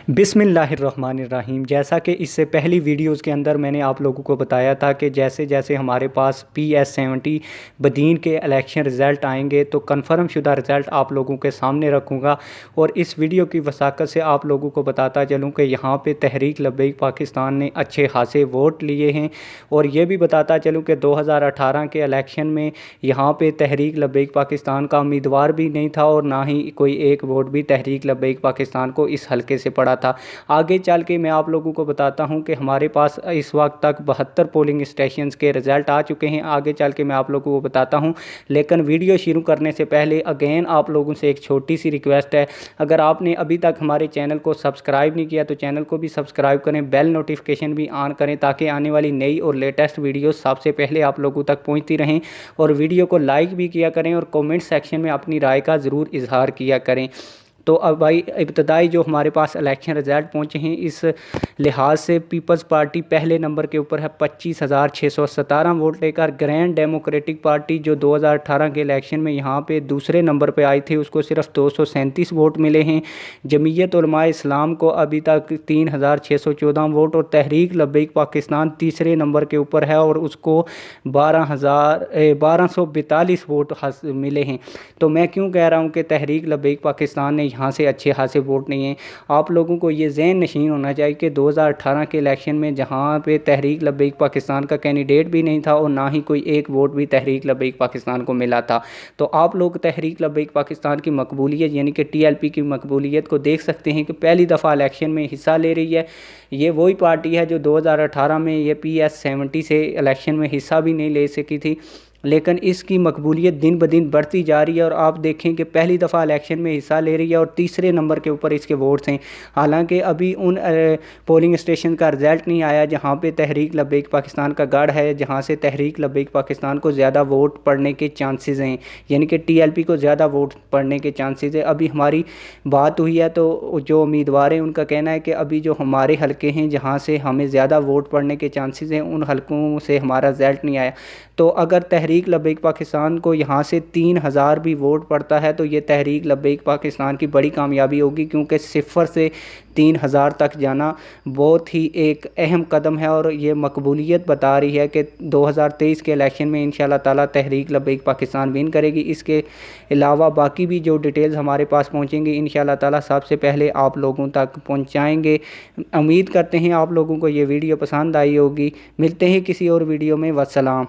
बिस्मिल्लाहिर्रहमानिर्रहीम। जैसा कि इससे पहली वीडियोज़ के अंदर मैंने आप लोगों को बताया था कि जैसे जैसे हमारे पास PS70 बदीन के इलेक्शन रिज़ल्ट आएंगे तो कन्फर्म शुदा रिज़ल्ट आप लोगों के सामने रखूँगा। और इस वीडियो की वसाकत से आप लोगों को बताता चलूँ कि यहाँ पे तहरीक लब्बैक पाकिस्तान ने अच्छे खासे वोट लिए हैं। और ये भी बताता चलूँ कि 2018 के इलेक्शन में यहाँ पे तहरीक लब्बैक पाकिस्तान का उम्मीदवार भी नहीं था और ना ही कोई एक वोट भी तहरीक लब्बैक पाकिस्तान को इस हलके से पड़ा था। आगे चल के मैं आप लोगों को बताता हूं कि हमारे पास इस वक्त तक 72 पोलिंग स्टेशंस के रिज़ल्ट आ चुके हैं। आगे चल के मैं आप लोगों को बताता हूं, लेकिन वीडियो शुरू करने से पहले अगेन आप लोगों से एक छोटी सी रिक्वेस्ट है। अगर आपने अभी तक हमारे चैनल को सब्सक्राइब नहीं किया तो चैनल को भी सब्सक्राइब करें, बेल नोटिफिकेशन भी ऑन करें ताकि आने वाली नई और लेटेस्ट वीडियो सबसे पहले आप लोगों तक पहुँचती रहें। और वीडियो को लाइक भी किया करें और कमेंट सेक्शन में अपनी राय का ज़रूर इजहार किया करें। तो अब भाई इब्तदाई जो हमारे पास इलेक्शन रिज़ल्ट पहुँचे हैं, इस लिहाज से पीपल्स पार्टी पहले नंबर के ऊपर है 25,617 वोट लेकर। ग्रैंड डेमोक्रेटिक पार्टी जो 2018 के इलेक्शन में यहाँ पे दूसरे नंबर पे आई थी उसको सिर्फ 237 वोट मिले हैं। जमीयत उलमा इस्लाम को अभी तक 3,614 वोट और तहरीक लब्बैक पाकिस्तान तीसरे नंबर के ऊपर है और उसको 1242 वोट मिले हैं। तो मैं क्यों कह रहा हूँ कि तहरीक लब्बैक पाकिस्तान ने यहाँ से अच्छे खासे वोट नहीं हैं। आप लोगों को ये ज़हन नशीन होना चाहिए कि 2018 के इलेक्शन में जहाँ पे तहरीक लब्बैक पाकिस्तान का कैंडिडेट भी नहीं था और ना ही कोई एक वोट भी तहरीक लब्बैक पाकिस्तान को मिला था। तो आप लोग तहरीक लब्बैक पाकिस्तान की मकबूलियत यानी कि TLP की मकबूलियत को देख सकते हैं कि पहली दफ़ा इलेक्शन में हिस्सा ले रही है। ये वही पार्टी है जो 2018 में ये PS70 से इलेक्शन में हिस्सा भी नहीं ले सकी थी, लेकिन इसकी मकबूलियत दिन ब दिन बढ़ती जा रही है। और आप देखें कि पहली दफ़ा इलेक्शन में हिस्सा ले रही है और तीसरे नंबर के ऊपर इसके वोट्स हैं। हालांकि अभी उन पोलिंग स्टेशन का रिज़ल्ट नहीं आया जहां पे तहरीक लब्बैक पाकिस्तान का गढ़ है, जहां से तहरीक लब्बैक पाकिस्तान को ज़्यादा वोट पड़ने के चांसेस हैं, यानी कि TLP को ज़्यादा वोट पड़ने के चांसेस है। अभी हमारी बात हुई है तो जो उम्मीदवार हैं उनका कहना है कि अभी जो हमारे हलके हैं जहाँ से हमें ज़्यादा वोट पड़ने के चांसेस हैं उन हलकों से हमारा रिज़ल्ट नहीं आया। तो अगर तहरीक लब्बैक पाकिस्तान को यहाँ से 3,000 भी वोट पड़ता है तो ये तहरीक लब्बैक पाकिस्तान की बड़ी कामयाबी होगी, क्योंकि 0 से 3,000 तक जाना बहुत ही एक अहम कदम है। और ये मकबूलियत बता रही है कि 2023 के इलेक्शन में इंशाल्लाह ताला तहरीक लब्बैक पाकिस्तान विन करेगी। इसके अलावा बाकी भी जो डिटेल्स हमारे पास पहुँचेंगी इंशाल्लाह ताला सबसे पहले आप लोगों तक पहुँचाएँगे। उम्मीद करते हैं आप लोगों को ये वीडियो पसंद आई होगी। मिलते हैं किसी और वीडियो में। वस्सलाम।